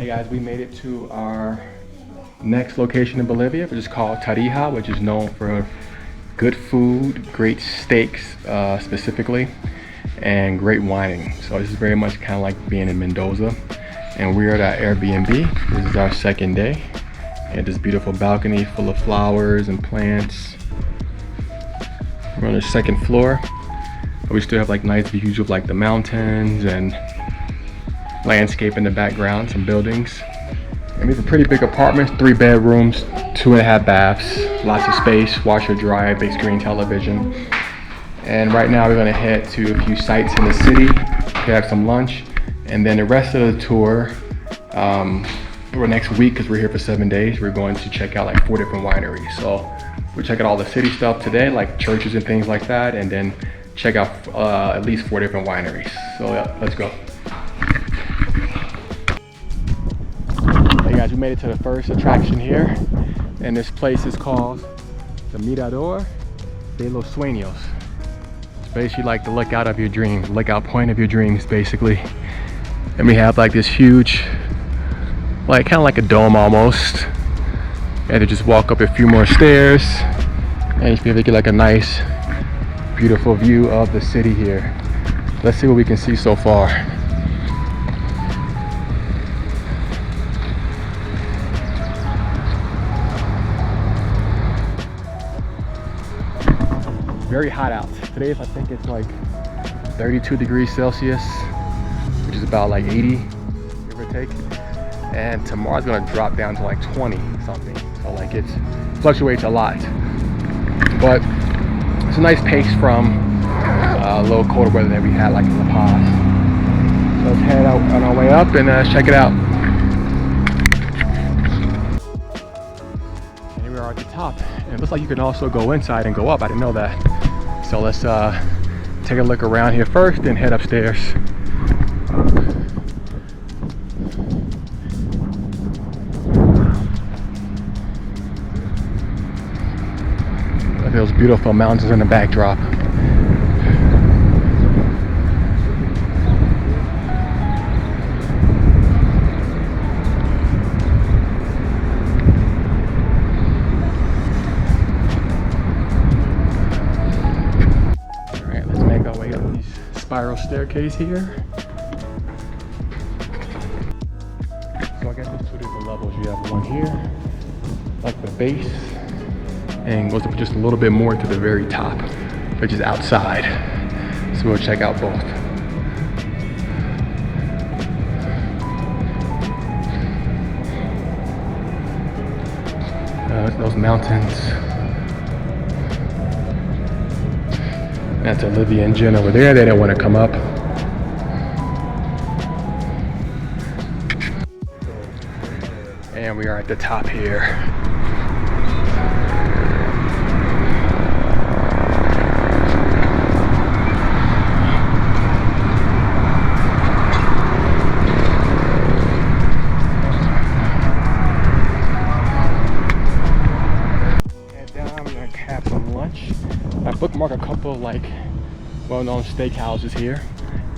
Hey guys, we made it to our next location in Bolivia, which is called Tarija, which is known for good food, great steaks specifically, and great wining. So this is very much kind of like being in Mendoza. And we're at our Airbnb. This is our second day. And this beautiful balcony full of flowers and plants. We're on the second floor. But we still have like nice views of like the mountains and landscape in the background, some buildings. And we have a pretty big apartment, 3 bedrooms, 2.5 baths, lots of space, washer, dryer, big screen television. And right now we're gonna head to a few sites in the city, have some lunch, and then the rest of the tour, for next week, because we're here for 7 days, we're going to check out like 4 different wineries. So we'll check out all the city stuff today, like churches and things like that, and then check out at least 4 different wineries. So yeah, let's go. Hey guys, we made it to the first attraction here, and this place is called the Mirador de los Sueños. It's basically like the lookout of your dreams, lookout point of your dreams, basically. And we have like this huge, like kind of like a dome almost. You have to just walk up a few more stairs, and you should be able to get like a nice, beautiful view of the city here. Let's see what we can see so far. Very hot out. Today, I think it's like 32 degrees Celsius, which is about like 80, give or take. And tomorrow's gonna drop down to like 20 something. So like it fluctuates a lot. But it's a nice pace from a little colder weather that we had like in La Paz. So let's head out on our way up and check it out. And here we are at the top. And it looks like you can also go inside and go up. I didn't know that. So let's take a look around here first, then head upstairs. Look at those beautiful mountains in the backdrop. Spiral staircase here. So I guess there's 2 different levels. You have one here, like the base, and goes up just a little bit more to the very top, which is outside. So we'll check out both. Those mountains. That's Olivia and Jen over there. They don't want to come up. And we are at the top here. And down, I'm gonna have some lunch. I bookmarked a couple of like well-known steakhouses here,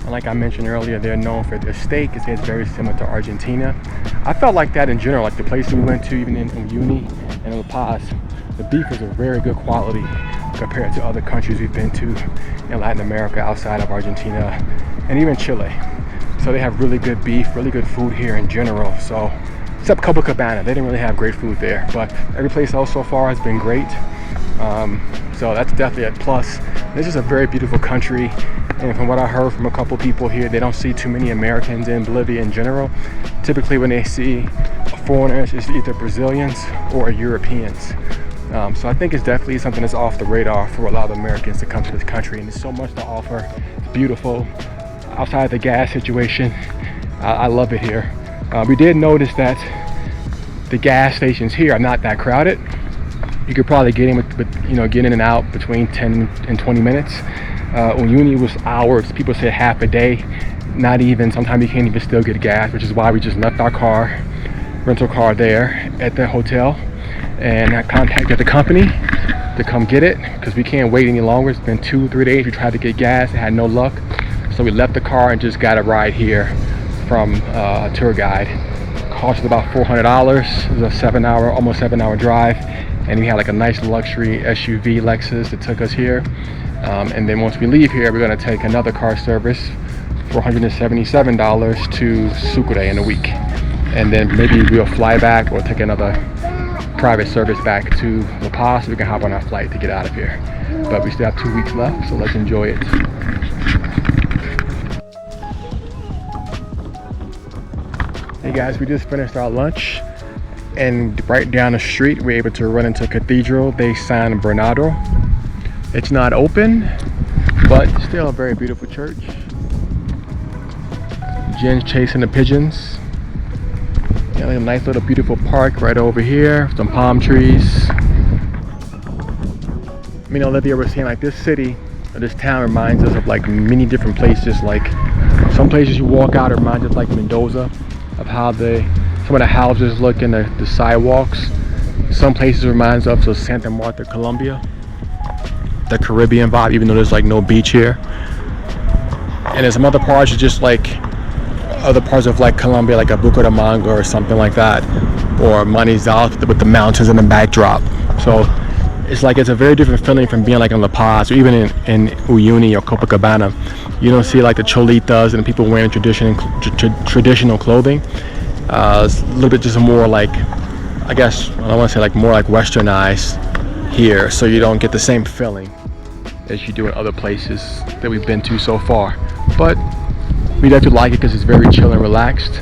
and like I mentioned earlier, they're known for their steak. It's very similar to Argentina. I felt like that in general, like the places we went to, even in Winery and La Paz, the beef is of very good quality compared to other countries we've been to in Latin America outside of Argentina and even Chile. So they have really good beef, really good food here in general. So except Copacabana, they didn't really have great food there, but every place else so far has been great. So that's definitely a plus. This is a very beautiful country, and from what I heard from a couple people here, they don't see too many Americans in Bolivia in general. Typically when they see foreigners, it's either Brazilians or Europeans. So I think it's definitely something that's off the radar for a lot of Americans to come to this country, and there's so much to offer. It's beautiful. Outside the gas situation, I love it here. We did notice that the gas stations here are not that crowded. You could probably get in get in and out between 10 and 20 minutes. Winery was hours. People said half a day, not even. Sometimes you can't even still get gas, which is why we just left our rental car there at the hotel, and I contacted the company to come get it because we can't wait any longer. It's been 2-3 days. We tried to get gas, had no luck, so we left the car and just got a ride here from a tour guide cost us about $400. It was a almost 7-hour drive, and we had like a nice luxury SUV Lexus that took us here. And then once we leave here, we're gonna take another car service for $177 to Sucre in a week. And then maybe we'll fly back or take another private service back to La Paz so we can hop on our flight to get out of here. But we still have 2 weeks left, so let's enjoy it. Hey guys, we just finished our lunch, and right down the street we're able to run into Cathedral de San Bernardo. It's not open, but still a very beautiful church. Jen's chasing the pigeons. Yeah, a nice little beautiful park right over here, some palm trees. Me and Olivia were saying like this city, or this town reminds us of like many different places. Like some places you walk out, it reminds us like Mendoza, of how some of the houses look and the sidewalks. Some places reminds us of Santa Marta, Colombia, the Caribbean vibe, even though there's like no beach here. And there's some other parts are just like other parts of like Colombia, like a Bucaramanga or something like that, or Manizal with the mountains in the backdrop. So it's a very different feeling from being like in La Paz or even in Uyuni or Copacabana. You don't see like the cholitas and people wearing traditional clothing. It's a little bit just more like, I guess, I don't want to say like more like westernized here, so you don't get the same feeling as you do in other places that we've been to so far. But we definitely like it because it's very chill and relaxed.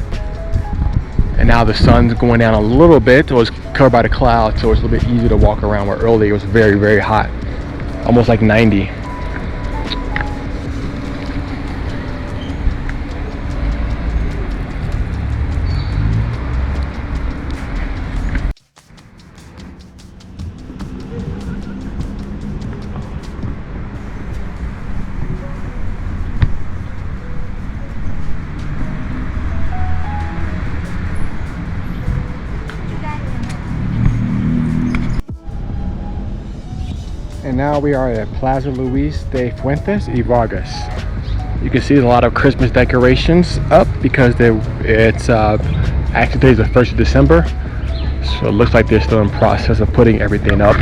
And now the sun's going down a little bit, or it's covered by the clouds, so it's a little bit easier to walk around, where earlier it was very, very hot, almost like 90. And now we are at Plaza Luis de Fuentes y Vargas. You can see a lot of Christmas decorations up because it's actually today's the 1st of December. So it looks like they're still in process of putting everything up.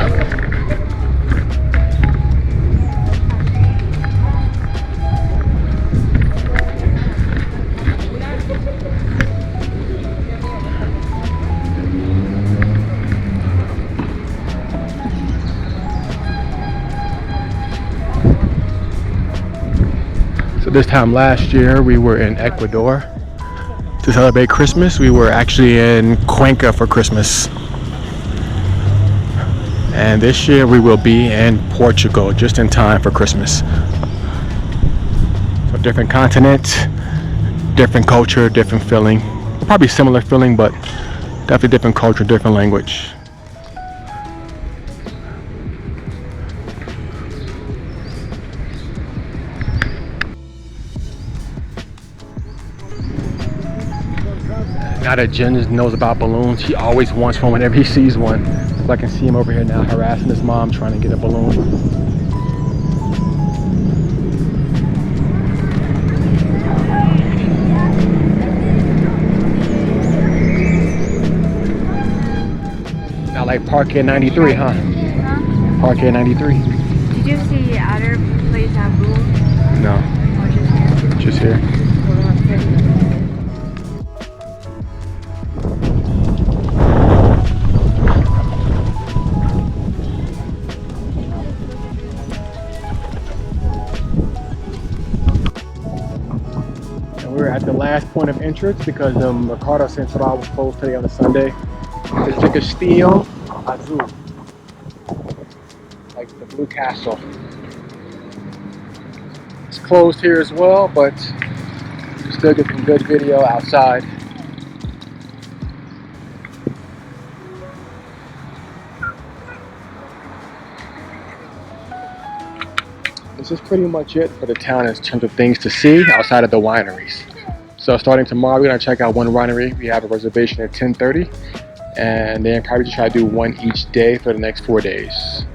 This time last year we were in Ecuador to celebrate Christmas. We were actually in Cuenca for Christmas. And this year we will be in Portugal just in time for Christmas. So different continent, different culture, different feeling. Probably similar feeling, but definitely different culture, different language. Now that Jen knows about balloons, he always wants one whenever he sees one. So I can see him over here now harassing his mom trying to get a balloon. Now like Parquet 93, huh? Parquet 93. Did you see other place have balloons? No. Or just here? Just here. We're at the last point of entrance because the Mercado Central was closed today on a Sunday. It's the Castillo Azul, like the Blue Castle. It's closed here as well, but you still get some good video outside. This is pretty much it for the town in terms of things to see outside of the wineries. So starting tomorrow, we're gonna check out one winery. We have a reservation at 10:30, and they encourage you to try to do one each day for the next 4 days.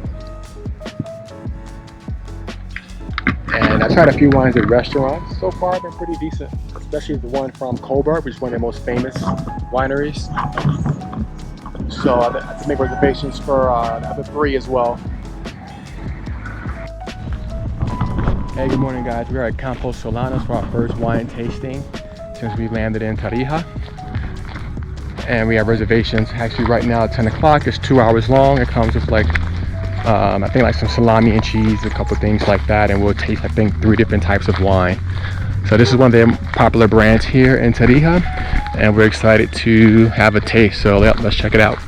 And I tried a few wines at restaurants. So far, they're pretty decent. especially the one from Colbert, which is one of their most famous wineries. So I have to make reservations for the other 3 as well. Hey, good morning guys. We are at Campos de Solana for our first wine tasting since we landed in Tarija. And we have reservations actually right now at 10 o'clock. It's 2 hours long. It comes with like, I think like some salami and cheese, a couple things like that. And we'll taste, I think, 3 different types of wine. So this is one of their popular brands here in Tarija. And we're excited to have a taste. So let's check it out.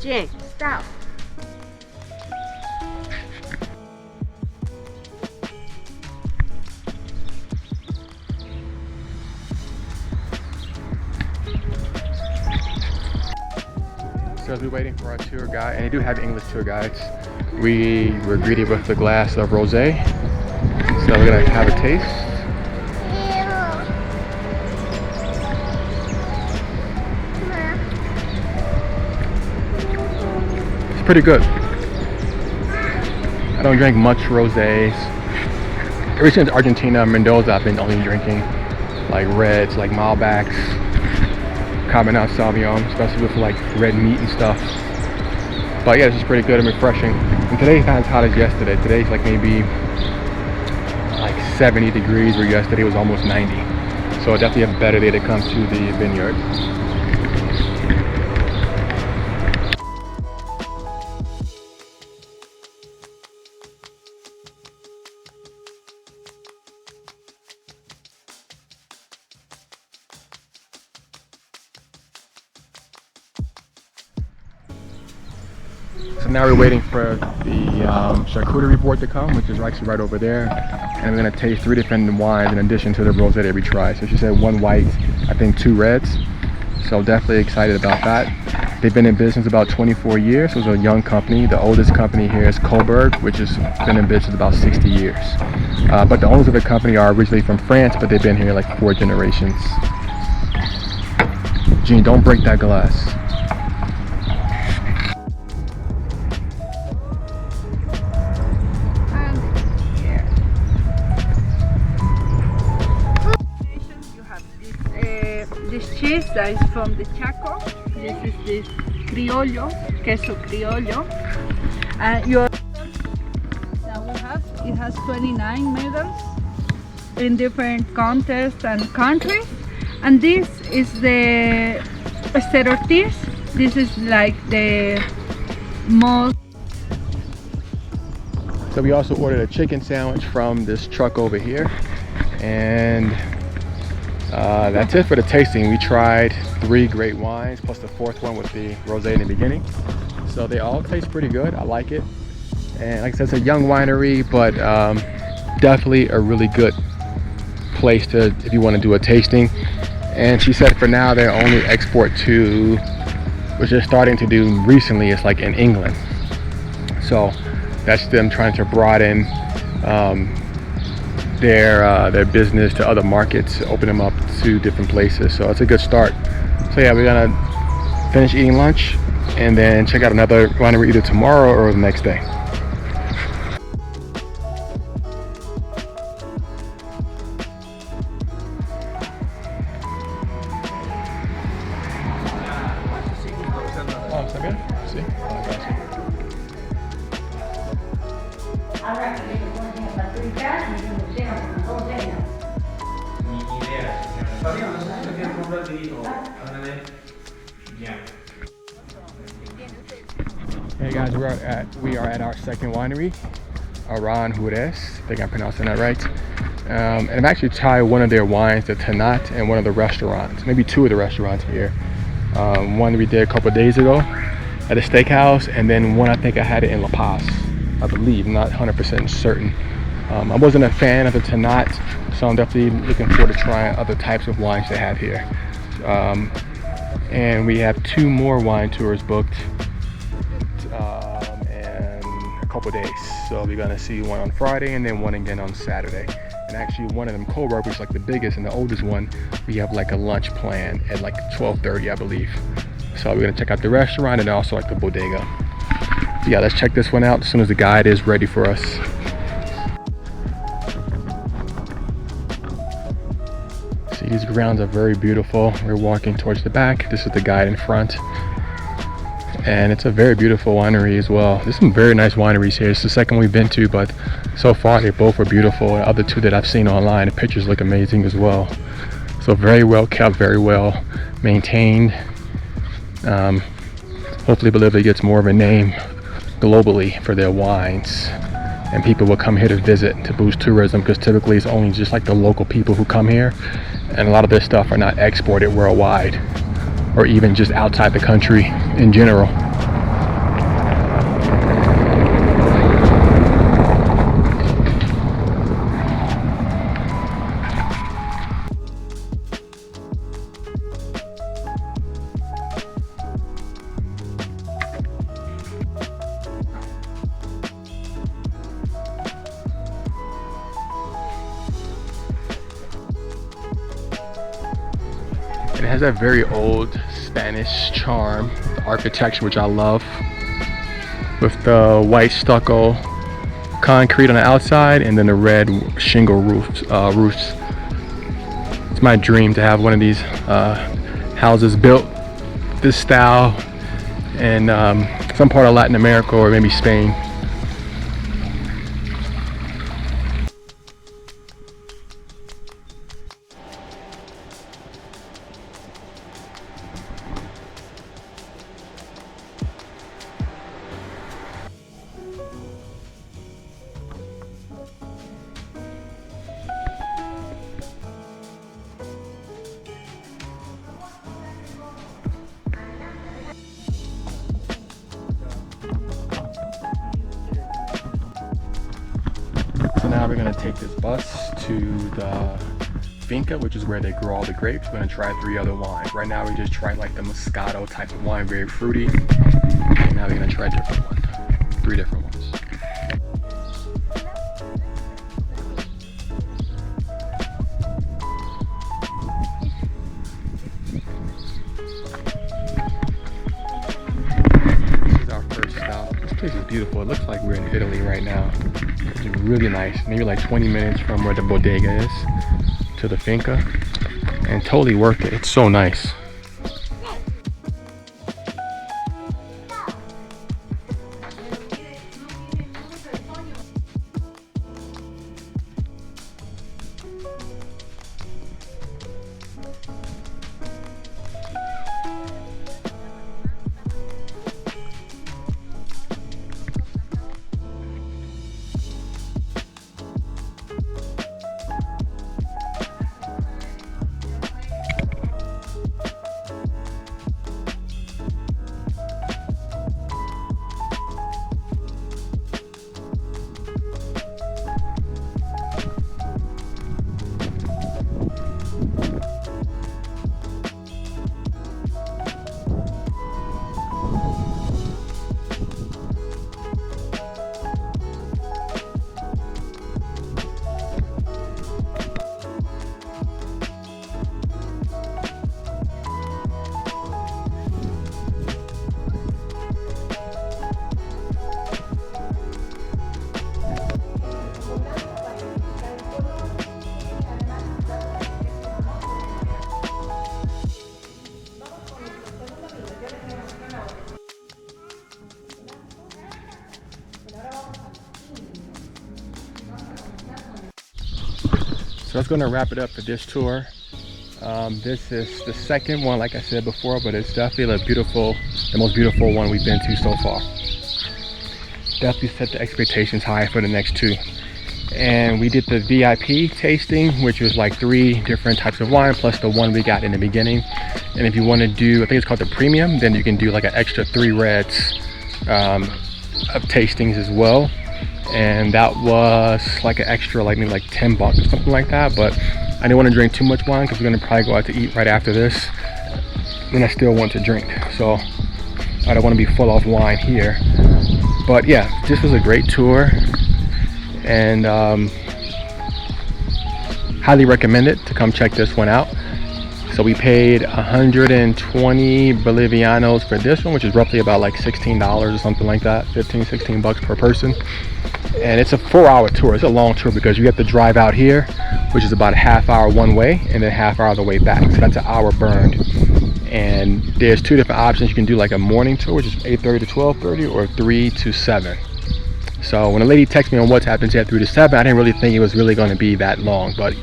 Jake, stop. So as we're waiting for our tour guide, and they do have English tour guides, we were greeted with a glass of rosé. So we're gonna have a taste. It's pretty good. I don't drink much rosés. Ever since Argentina, Mendoza, I've been only drinking like reds, like Malbecs, Cabernet Sauvignon, especially with like red meat and stuff. But yeah, this is pretty good and refreshing. And today's not as hot as yesterday. Today's like maybe like 70 degrees, where yesterday was almost 90. So definitely a better day to come to the vineyard. So now we're waiting for the charcuterie board to come, which is actually right over there. And we're gonna taste 3 different wines in addition to the rosé that we tried. So she said 1 white, I think 2 reds. So definitely excited about that. They've been in business about 24 years. So it's a young company. The oldest company here is Colbert, which has been in business about 60 years. But the owners of the company are originally from France, but they've been here like 4 generations. Gene, don't break that glass. This cheese that is from the Chaco. This is this criollo, queso criollo. And your that we have, it has 29 medals in different contests and countries. And this is the Ortiz. This is like the most. So we also ordered a chicken sandwich from this truck over here. And that's it for the tasting. We tried 3 great wines plus the 4th one with the rosé in the beginning. So they all taste pretty good. I like it. And like I said, it's a young winery, but definitely a really good place to, if you want to do a tasting. And she said for now they're only export to, which they're starting to do recently, it's like in England. So that's them trying to broaden their business to other markets, open them up to different places. So it's a good start. So yeah, we're gonna finish eating lunch and then check out another winery either tomorrow or the next day. Oh, está bien? Sí. Ah, gracias. Hey guys, we are at our second winery, Aranjuez. I think I'm pronouncing that right. And I've actually tried one of their wines, the Tanat, in one of the restaurants, maybe 2 of the restaurants here. One we did a couple of days ago at a steakhouse, and then one I think I had it in La Paz, I believe, not 100% certain. I wasn't a fan of the Tanat, so I'm definitely looking forward to trying other types of wines they have here. And we have 2 more wine tours booked in a couple days. So we're gonna see one on Friday and then one again on Saturday. And actually one of them, Colbert, which is like the biggest and the oldest one, we have like a lunch plan at like 12:30, I believe. So we're gonna check out the restaurant and also like the bodega. Yeah, let's check this one out as soon as the guide is ready for us. See, these grounds are very beautiful. We're walking towards the back. This is the guide in front. And it's a very beautiful winery as well. There's some very nice wineries here. It's the second we've been to, but so far they both are beautiful. The other two that I've seen online, the pictures look amazing as well. So very well kept, very well maintained. Hopefully Bolivia gets more of a name globally for their wines, and people will come here to visit to boost tourism, because typically it's only just like the local people who come here, and a lot of their stuff are not exported worldwide or even just outside the country in general. It has that very old Spanish charm, the architecture, which I love, with the white stucco concrete on the outside and then the red shingle roofs. It's my dream to have one of these houses built this style in some part of Latin America or maybe Spain. So now we're gonna take this bus to the finca, which is where they grow all the grapes. We're gonna try 3 other wines. Right now we just tried like the Moscato type of wine, very fruity. And now we're gonna try a different one, 3 different ones. This is our first stop. This place is beautiful. It looks like we're in Italy right now. It's really nice. Maybe like 20 minutes from where the bodega is to the finca, and totally worth it. It's so nice. So that's going to wrap it up for this tour. This is the second one, like I said before, but it's definitely the most beautiful one we've been to so far. Definitely set the expectations high for the next 2. And we did the VIP tasting, which was like 3 different types of wine plus the one we got in the beginning. And if you want to do, I think it's called the premium, then you can do like an extra 3 reds of tastings as well. And that was like an extra, like maybe like $10 or something like that. But I didn't want to drink too much wine because we're gonna probably go out to eat right after this, and I still want to drink, so I don't want to be full off wine here. But yeah, this was a great tour, and highly recommend it to come check this one out. So we paid 120 Bolivianos for this one, which is roughly about like $16 or something like that, 15-16 bucks per person. And it's a 4-hour tour. It's a long tour because you have to drive out here, which is about a half hour one way and then half hour the way back. So that's an hour burned. And there's 2 different options. You can do like a morning tour, which is 8:30 to 12:30, or 3 to 7. So when a lady texted me on WhatsApp and said 3 to 7, I didn't really think it was really going to be that long, but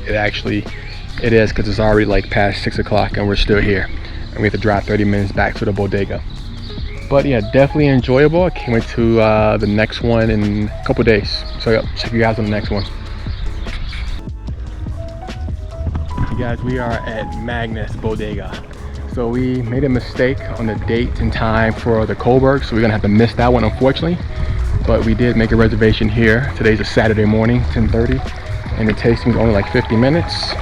it is, because it's already like past 6 o'clock and we're still here. And we have to drive 30 minutes back to the bodega. But yeah, definitely enjoyable. I can't wait to the next one in a couple days. So yeah, check you guys on the next one. You guys, we are at Magnus Bodega. So we made a mistake on the date and time for the Coburg, so we're gonna have to miss that one, unfortunately. But we did make a reservation here. Today's a Saturday morning, 10:30, and the tasting is only like 50 minutes.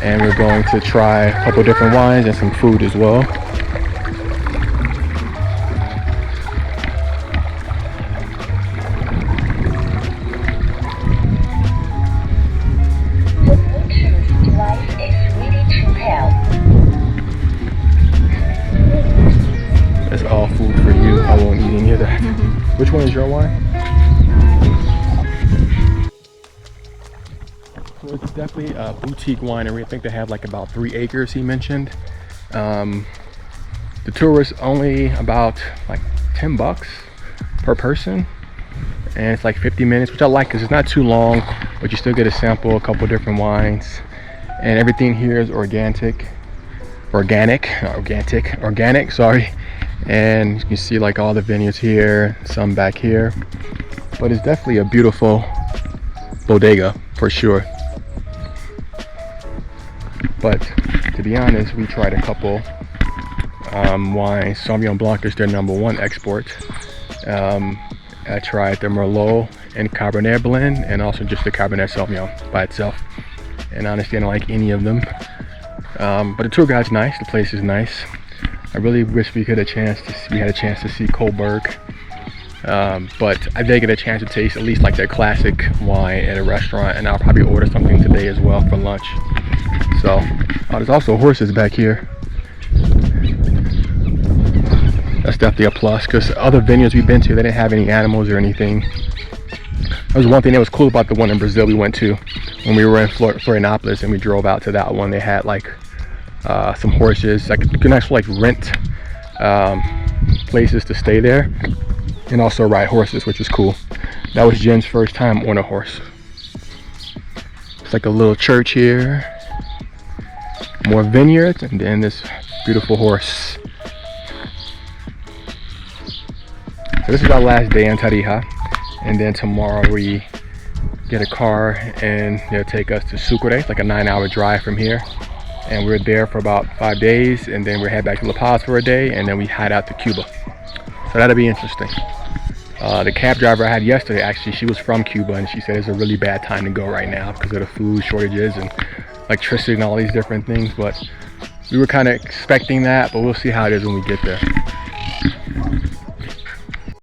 And we're going to try a couple different wines and some food as well. That's all food for you. I won't eat any of that. Which one is your wine? So it's definitely a boutique winery. I think they have like about 3 acres, he mentioned. The tour is only about like 10 bucks per person. And it's like 50 minutes, which I like because it's not too long, but you still get to sample a couple different wines. And everything here is organic, sorry. And you can see like all the vineyards here, some back here. But it's definitely a beautiful bodega for sure. But to be honest, we tried a couple wines. Sauvignon Blanc is their #1 export. I tried the Merlot and Cabernet blend, and also just the Cabernet Sauvignon by itself. And honestly, I don't like any of them. But the tour guide's nice. The place is nice. I really wish we had a chance to see Coburg. But I did get a chance to taste at least like their classic wine at a restaurant, and I'll probably order something today as well for lunch. So there's also horses back here. That's definitely a plus, because other vineyards we've been to, they didn't have any animals or anything. That was one thing that was cool about the one in Brazil we went to when we were in Florianopolis, and we drove out to that one. They had like some horses, like you can actually like rent places to stay there and also ride horses, which was cool. That was Jen's first time on a horse. It's like a little church here, more vineyards, and then this beautiful horse. So this is our last day in Tarija, and then tomorrow we get a car and they'll take us to Sucre. It's like a 9-hour drive from here, and we're there for about 5 days, and then we'll head back to La Paz for a day, and then we hide out to Cuba. So that'll be interesting. The cab driver I had yesterday, actually, she was from Cuba, and she said it's a really bad time to go right now because of the food shortages and electricity and all these different things. But we were kind of expecting that, but we'll see how it is when we get there.